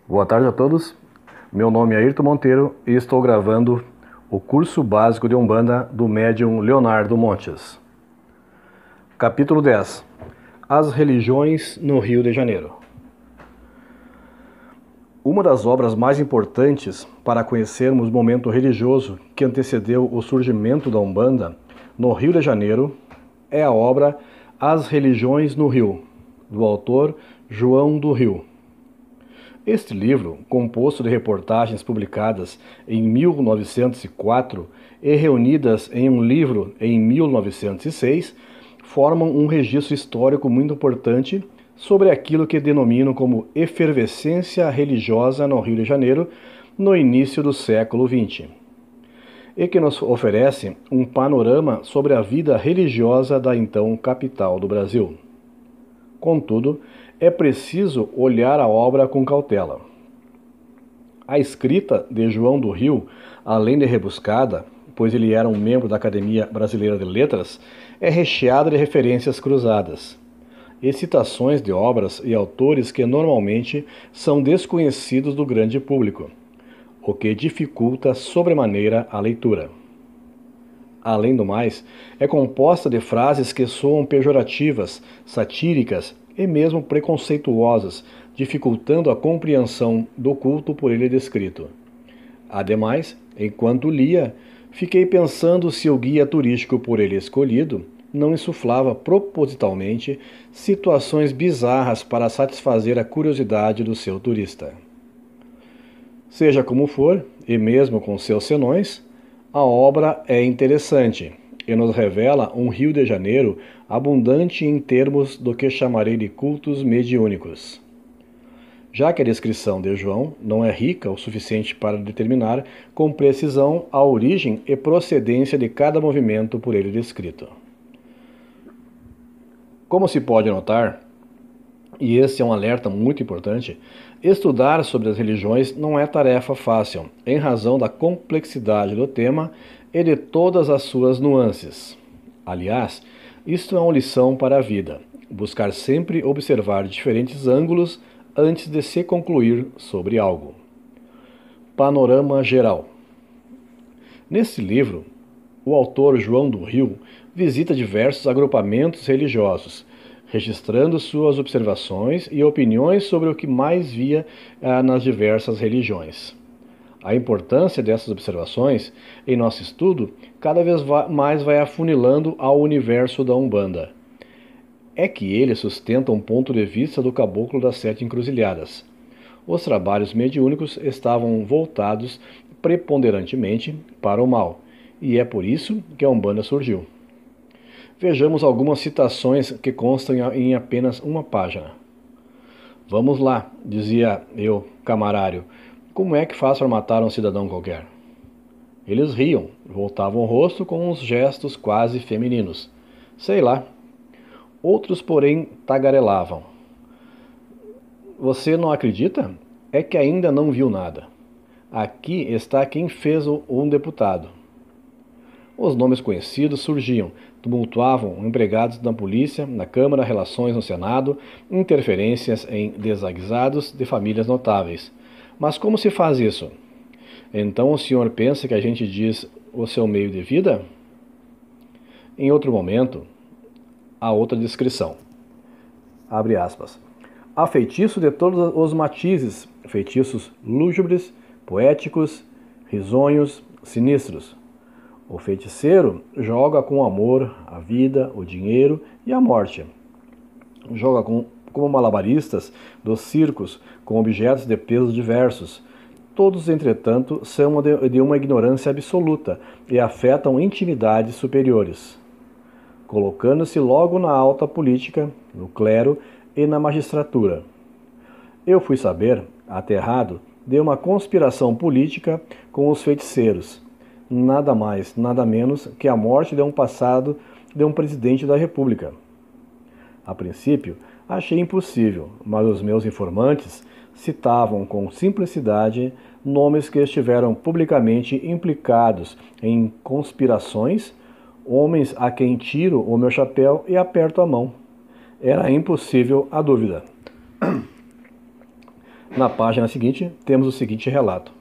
Boa tarde a todos, meu nome é Ayrton Monteiro e estou gravando o curso básico de Umbanda do médium Leonardo Montes. Capítulo 10. As religiões no Rio de Janeiro. Uma das obras mais importantes para conhecermos o momento religioso que antecedeu o surgimento da Umbanda no Rio de Janeiro é a obra As Religiões no Rio, do autor João do Rio. Este livro, composto de reportagens publicadas em 1904 e reunidas em um livro em 1906, formam um registro histórico muito importante sobre aquilo que denomino como efervescência religiosa no Rio de Janeiro no início do século XX, e que nos oferece um panorama sobre a vida religiosa da então capital do Brasil. Contudo, é preciso olhar a obra com cautela. A escrita de João do Rio, além de rebuscada, pois ele era um membro da Academia Brasileira de Letras, é recheada de referências cruzadas e citações de obras e autores que normalmente são desconhecidos do grande público, o que dificulta sobremaneira a leitura. Além do mais, é composta de frases que soam pejorativas, satíricas e mesmo preconceituosas, dificultando a compreensão do culto por ele descrito. Ademais, enquanto lia, fiquei pensando se o guia turístico por ele escolhido não insuflava propositalmente situações bizarras para satisfazer a curiosidade do seu turista. Seja como for, e mesmo com seus senões, a obra é interessante e nos revela um Rio de Janeiro abundante em termos do que chamarei de cultos mediúnicos. Já que a descrição de João não é rica o suficiente para determinar com precisão a origem e procedência de cada movimento por ele descrito. Como se pode notar, e esse é um alerta muito importante, estudar sobre as religiões não é tarefa fácil, em razão da complexidade do tema e de todas as suas nuances. Aliás, isto é uma lição para a vida, buscar sempre observar diferentes ângulos antes de se concluir sobre algo. Panorama geral. Nesse livro, o autor João do Rio visita diversos agrupamentos religiosos, registrando suas observações e opiniões sobre o que mais via nas diversas religiões. A importância dessas observações em nosso estudo cada vez mais vai afunilando ao universo da Umbanda. É que ele sustenta um ponto de vista do Caboclo das Sete Encruzilhadas. Os trabalhos mediúnicos estavam voltados preponderantemente para o mal, e é por isso que a Umbanda surgiu. Vejamos algumas citações que constam em apenas uma página. Vamos lá, dizia eu, camarário, como é que faço para matar um cidadão qualquer? Eles riam, voltavam o rosto com uns gestos quase femininos. Sei lá. Outros, porém, tagarelavam. Você não acredita? É que ainda não viu nada. Aqui está quem fez um deputado. Os nomes conhecidos surgiam, tumultuavam empregados da polícia, na Câmara, relações no Senado, interferências em desaguisados de famílias notáveis. Mas como se faz isso? Então o senhor pensa que a gente diz o seu meio de vida? Em outro momento, há outra descrição. Abre aspas. Há feitiço de todos os matizes, feitiços lúgubres, poéticos, risonhos, sinistros. O feiticeiro joga com o amor, a vida, o dinheiro e a morte. Joga como malabaristas dos circos, com objetos de pesos diversos. Todos, entretanto, são de uma ignorância absoluta e afetam intimidades superiores, colocando-se logo na alta política, no clero e na magistratura. Eu fui saber, aterrado, de uma conspiração política com os feiticeiros, nada mais, nada menos que a morte de um presidente da República. A princípio, achei impossível, mas os meus informantes citavam com simplicidade nomes que estiveram publicamente implicados em conspirações, homens a quem tiro o meu chapéu e aperto a mão. Era impossível a dúvida. Na página seguinte, temos o seguinte relato.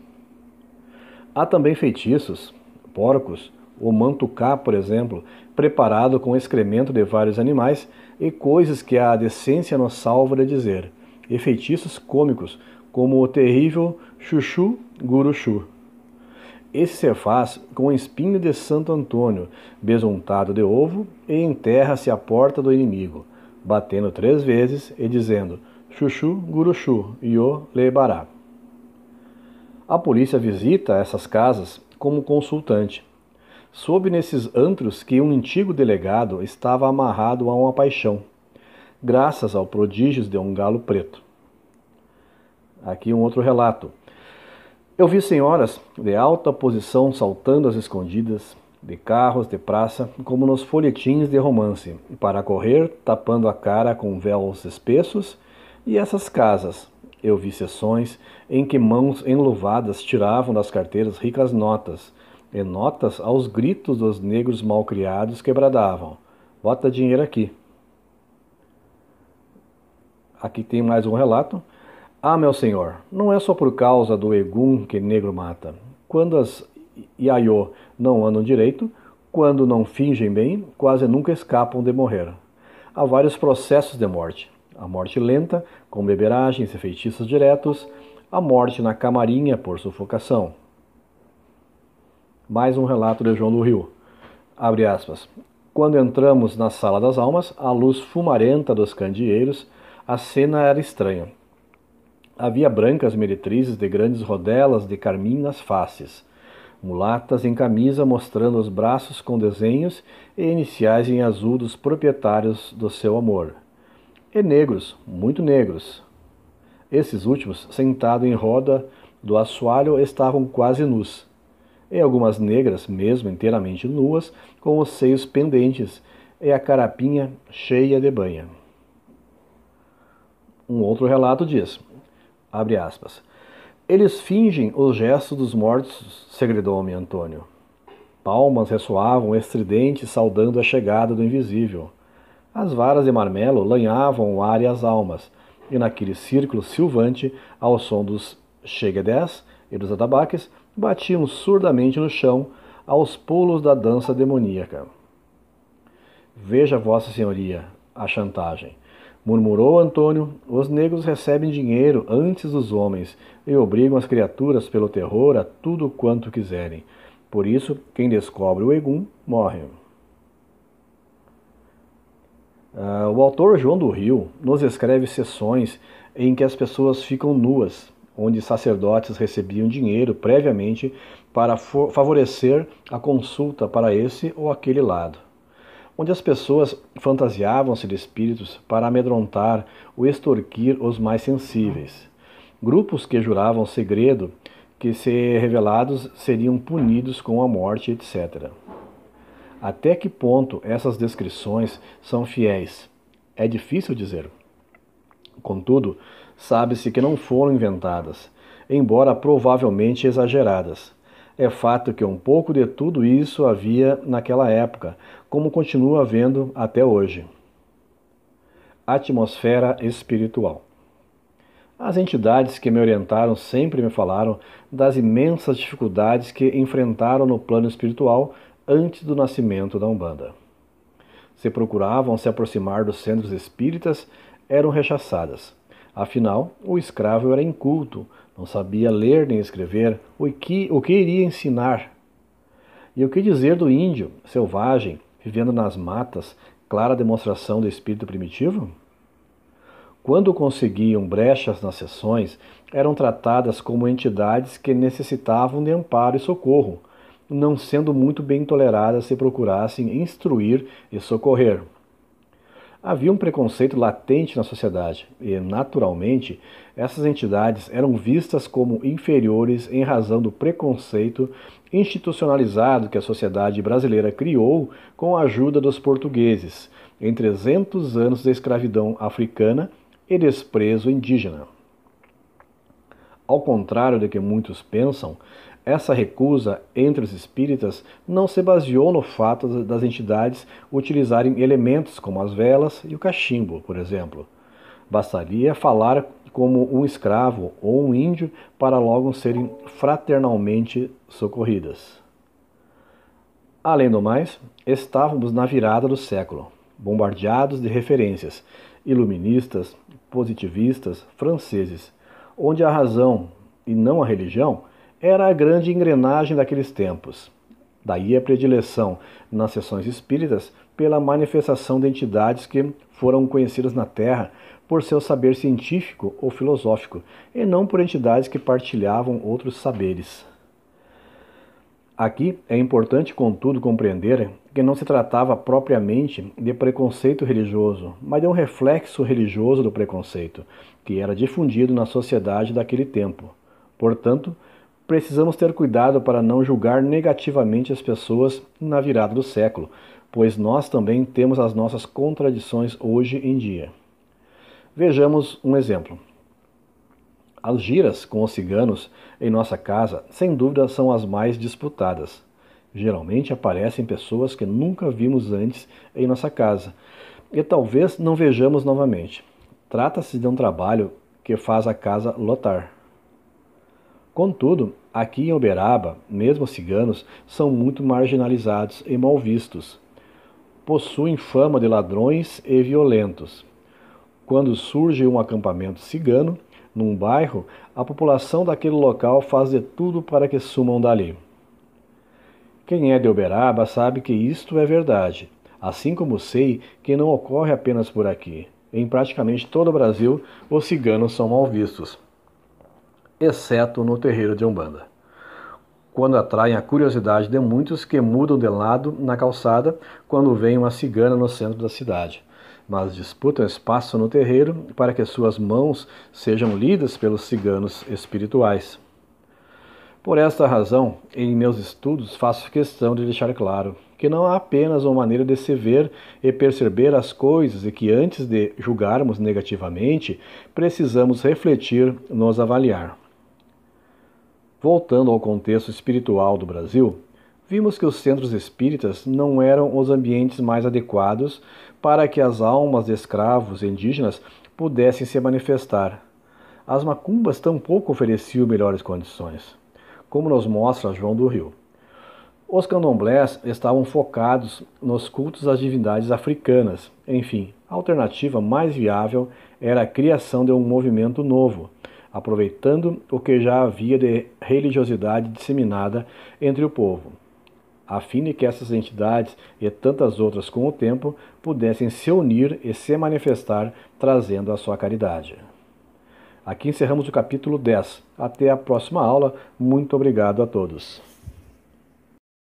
Há também feitiços, porcos, o mantucá, por exemplo, preparado com excremento de vários animais e coisas que a decência nos salva de dizer, e feitiços cômicos, como o terrível chuchu guruchu. Esse se faz com o espinho de Santo Antônio, besuntado de ovo, e enterra-se à porta do inimigo, batendo 3 vezes e dizendo, chuchu guruchu, io lebará. A polícia visita essas casas como consultante. Soube nesses antros que um antigo delegado estava amarrado a uma paixão, graças ao prodígios de um galo preto. Aqui um outro relato. Eu vi senhoras de alta posição saltando às escondidas, de carros de praça, como nos folhetins de romance, para correr, tapando a cara com véus espessos, e essas casas. Eu vi sessões em que mãos enluvadas tiravam das carteiras ricas notas, e notas aos gritos dos negros malcriados que bradavam, bota dinheiro aqui. Aqui tem mais um relato. Ah, meu senhor, não é só por causa do egum que negro mata. Quando as iaiô não andam direito, quando não fingem bem, quase nunca escapam de morrer. Há vários processos de morte. A morte lenta, com beberagens e feitiços diretos, a morte na camarinha por sufocação. Mais um relato de João do Rio. Abre aspas. Quando entramos na sala das almas, à luz fumarenta dos candeeiros, a cena era estranha. Havia brancas meretrizes de grandes rodelas de carmim nas faces, mulatas em camisa mostrando os braços com desenhos e iniciais em azul dos proprietários do seu amor. E negros, muito negros. Esses últimos, sentados em roda do assoalho, estavam quase nus. E algumas negras, mesmo inteiramente nuas, com os seios pendentes e a carapinha cheia de banha. Um outro relato diz, abre aspas, eles fingem os gestos dos mortos, segredou-me Antônio. Palmas ressoavam estridentes saudando a chegada do invisível. As varas de marmelo lanhavam o ar e as almas, e naquele círculo silvante, ao som dos xeguedés e dos atabaques, batiam surdamente no chão aos pulos da dança demoníaca. Veja, Vossa Senhoria, a chantagem. Murmurou Antônio, os negros recebem dinheiro antes dos homens e obrigam as criaturas pelo terror a tudo quanto quiserem. Por isso, quem descobre o egum, morre. O autor João do Rio nos escreve sessões em que as pessoas ficam nuas, onde sacerdotes recebiam dinheiro previamente para favorecer a consulta para esse ou aquele lado, onde as pessoas fantasiavam-se de espíritos para amedrontar ou extorquir os mais sensíveis, grupos que juravam segredo que, se revelados, seriam punidos com a morte, etc. Até que ponto essas descrições são fiéis? É difícil dizer. Contudo, sabe-se que não foram inventadas, embora provavelmente exageradas. É fato que um pouco de tudo isso havia naquela época, como continua havendo até hoje. Atmosfera espiritual. As entidades que me orientaram sempre me falaram das imensas dificuldades que enfrentaram no plano espiritual antes do nascimento da Umbanda. Se procuravam se aproximar dos centros espíritas, eram rechaçadas. Afinal, o escravo era inculto, não sabia ler nem escrever, o que iria ensinar? E o que dizer do índio, selvagem, vivendo nas matas, clara demonstração do espírito primitivo? Quando conseguiam brechas nas sessões, eram tratadas como entidades que necessitavam de amparo e socorro, não sendo muito bem toleradas se procurassem instruir e socorrer. Havia um preconceito latente na sociedade e, naturalmente, essas entidades eram vistas como inferiores em razão do preconceito institucionalizado que a sociedade brasileira criou com a ajuda dos portugueses, em 300 anos de escravidão africana e desprezo indígena. Ao contrário do que muitos pensam, essa recusa entre os espíritas não se baseou no fato das entidades utilizarem elementos como as velas e o cachimbo, por exemplo. Bastaria falar como um escravo ou um índio para logo serem fraternalmente socorridas. Além do mais, estávamos na virada do século, bombardeados de referências iluministas, positivistas, franceses, onde a razão, e não a religião, era a grande engrenagem daqueles tempos. Daí a predileção, nas sessões espíritas, pela manifestação de entidades que foram conhecidas na Terra por seu saber científico ou filosófico, e não por entidades que partilhavam outros saberes. Aqui é importante, contudo, compreender que não se tratava propriamente de preconceito religioso, mas de um reflexo religioso do preconceito, que era difundido na sociedade daquele tempo. Portanto, precisamos ter cuidado para não julgar negativamente as pessoas na virada do século, pois nós também temos as nossas contradições hoje em dia. Vejamos um exemplo. As giras com os ciganos em nossa casa, sem dúvida, são as mais disputadas. Geralmente aparecem pessoas que nunca vimos antes em nossa casa e talvez não vejamos novamente. Trata-se de um trabalho que faz a casa lotar. Contudo, aqui em Uberaba, mesmo os ciganos são muito marginalizados e mal vistos. Possuem fama de ladrões e violentos. Quando surge um acampamento cigano, num bairro, a população daquele local faz de tudo para que sumam dali. Quem é de Uberaba sabe que isto é verdade, assim como sei que não ocorre apenas por aqui. Em praticamente todo o Brasil, os ciganos são mal vistos, exceto no terreiro de Umbanda, quando atraem a curiosidade de muitos que mudam de lado na calçada quando vem uma cigana no centro da cidade, mas disputam espaço no terreiro para que suas mãos sejam lidas pelos ciganos espirituais. Por esta razão, em meus estudos faço questão de deixar claro que não há apenas uma maneira de se ver e perceber as coisas e que antes de julgarmos negativamente, precisamos refletir, nos avaliar. Voltando ao contexto espiritual do Brasil, vimos que os centros espíritas não eram os ambientes mais adequados para que as almas de escravos indígenas pudessem se manifestar. As macumbas tampouco ofereciam melhores condições, como nos mostra João do Rio. Os candomblés estavam focados nos cultos às divindades africanas. Enfim, a alternativa mais viável era a criação de um movimento novo, aproveitando o que já havia de religiosidade disseminada entre o povo, a fim de que essas entidades e tantas outras com o tempo pudessem se unir e se manifestar trazendo a sua caridade. Aqui encerramos o capítulo 10. Até a próxima aula. Muito obrigado a todos.